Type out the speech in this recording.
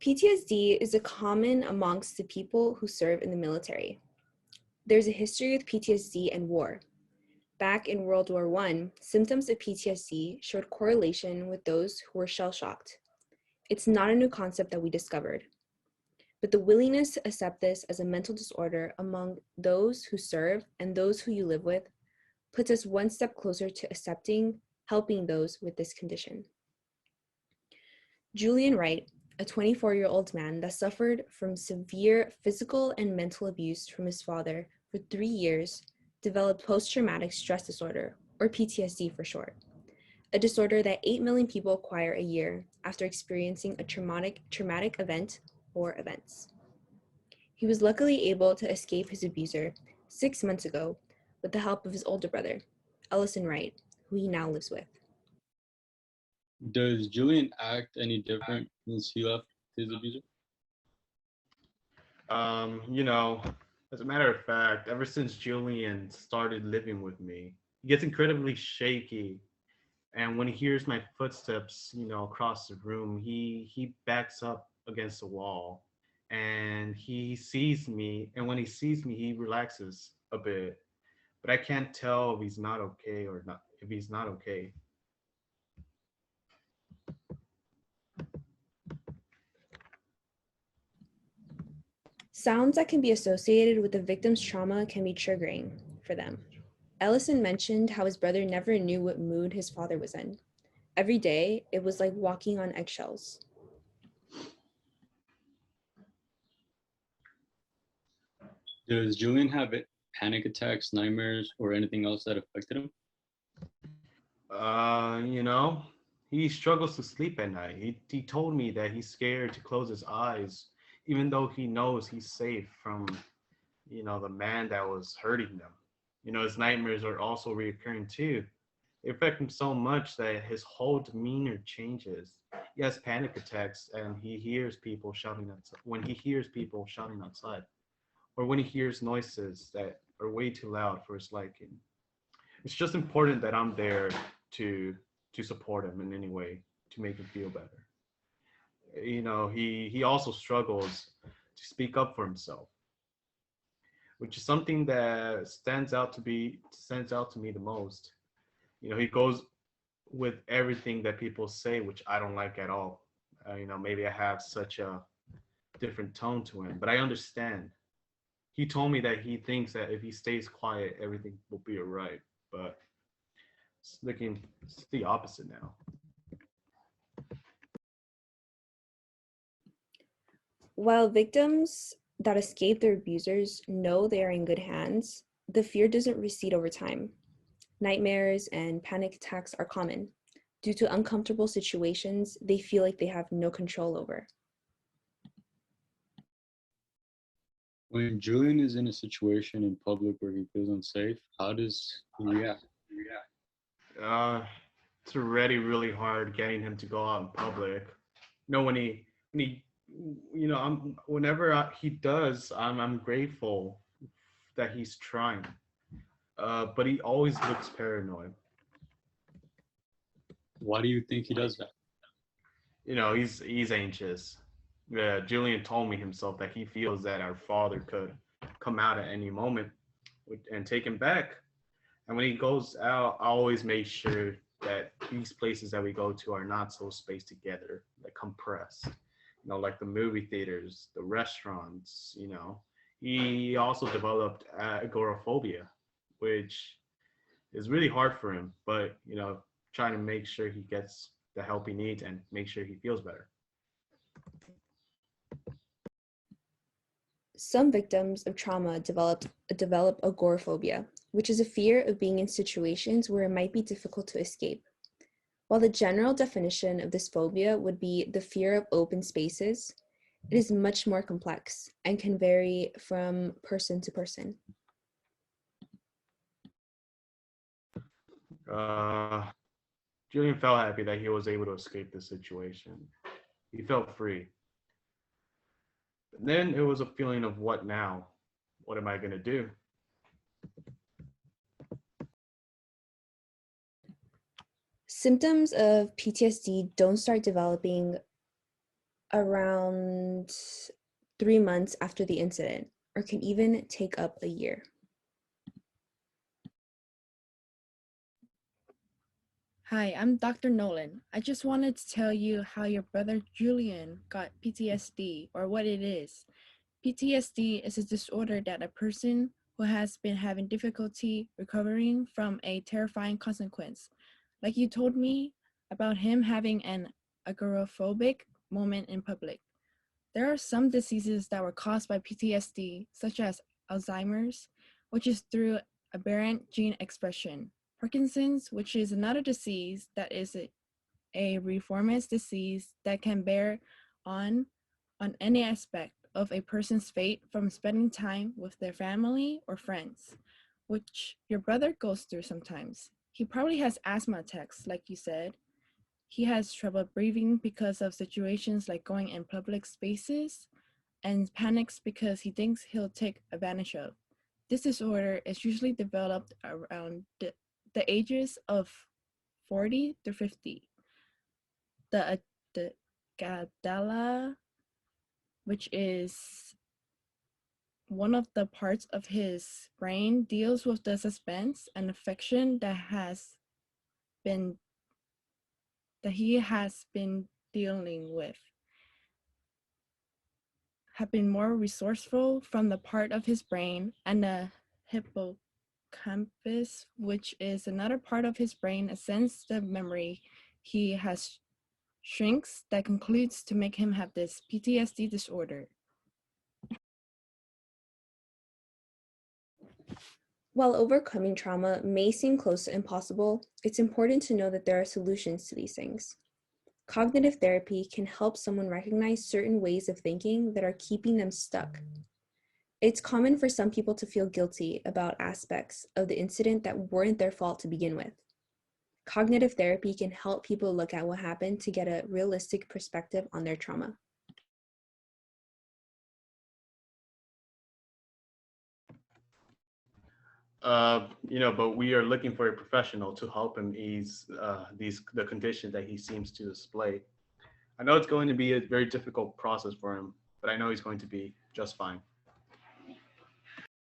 PTSD is common amongst the people who serve in the military. There's a history with PTSD and war. Back in World War I, symptoms of PTSD showed correlation with those who were shell-shocked. It's not a new concept that we discovered, but the willingness to accept this as a mental disorder among those who serve and those who you live with puts us one step closer to accepting, helping those with this condition. Wright, a 24-year-old man that suffered from severe physical and mental abuse from his father for 3 years, developed post-traumatic stress disorder, or PTSD for short, a disorder that 8 million people acquire a year after experiencing a traumatic event or events. He was luckily able to escape his abuser 6 months ago with the help of his older brother, Ellison Wright, who he now lives with. Does Julian act any different since he left his abuser? As a matter of fact, ever since Julian started living with me, he gets incredibly shaky. And when he hears my footsteps, across the room, he backs up against the wall and he sees me. And when he sees me, he relaxes a bit. But I can't tell if he's not okay or not, if he's not okay. Sounds that can be associated with the victim's trauma can be triggering for them. Ellison mentioned how his brother never knew what mood his father was in. Every day, it was like walking on eggshells. Does Julian have panic attacks, nightmares, or anything else that affected him? He struggles to sleep at night. He told me that he's scared to close his eyes, even though he knows he's safe from, the man that was hurting them. His nightmares are also reoccurring too. They affect him so much that his whole demeanor changes. He has panic attacks and he hears people shouting outside. When he hears people shouting outside, or when he hears noises that are way too loud for his liking. It's just important that I'm there to support him in any way to make him feel better. He also struggles to speak up for himself, which is something that stands out to me the most. He goes with everything that people say, which I don't like at all. Maybe I have such a different tone to him, but I understand. He told me that he thinks that if he stays quiet, everything will be all right. But it's the opposite now. While victims that escape their abusers know they are in good hands, the fear doesn't recede over time. Nightmares and panic attacks are common. Due to uncomfortable situations, they feel like they have no control over. When Julian is in a situation in public where he feels unsafe, how does he react? It's already really hard getting him to go out in public. Whenever he does, I'm grateful that he's trying. But he always looks paranoid. Why do you think he does that? He's anxious. Julian told me himself that he feels that our father could come out at any moment and take him back. And when he goes out, I always make sure that these places that we go to are not so spaced together, like compressed. Like the movie theaters, the restaurants. He also developed agoraphobia, which is really hard for him. But trying to make sure he gets the help he needs and make sure he feels better. Some victims of trauma develop agoraphobia, which is a fear of being in situations where it might be difficult to escape. While the general definition of this phobia would be the fear of open spaces, it is much more complex and can vary from person to person. Julian felt happy that he was able to escape the situation. He felt free. Then it was a feeling of what now? What am I going to do? Symptoms of PTSD don't start developing around 3 months after the incident, or can even take up a year. Hi, I'm Dr. Nolan. I just wanted to tell you how your brother Julian got PTSD, or what it is. PTSD is a disorder that a person who has been having difficulty recovering from a terrifying consequence. Like you told me about him having an agoraphobic moment in public. There are some diseases that were caused by PTSD, such as Alzheimer's, which is through aberrant gene expression, Parkinson's, which is another disease that is a reformist disease that can bear on any aspect of a person's fate, from spending time with their family or friends, which your brother goes through sometimes. He probably has asthma attacks, like you said. He has trouble breathing because of situations like going in public spaces, and panics because he thinks he'll take advantage of. This disorder is usually developed around the ages of 40 to 50. The Gadala, which is one of the parts of his brain, deals with the suspense and affection that he has been dealing with, have been more resourceful from the part of his brain, and the hippocampus, which is another part of his brain, ascends the memory he has shrinks that concludes to make him have this PTSD disorder. While overcoming trauma may seem close to impossible, it's important to know that there are solutions to these things. Cognitive therapy can help someone recognize certain ways of thinking that are keeping them stuck. It's common for some people to feel guilty about aspects of the incident that weren't their fault to begin with. Cognitive therapy can help people look at what happened to get a realistic perspective on their trauma. But we are looking for a professional to help him ease the condition that he seems to display. I know it's going to be a very difficult process for him, but I know he's going to be just fine.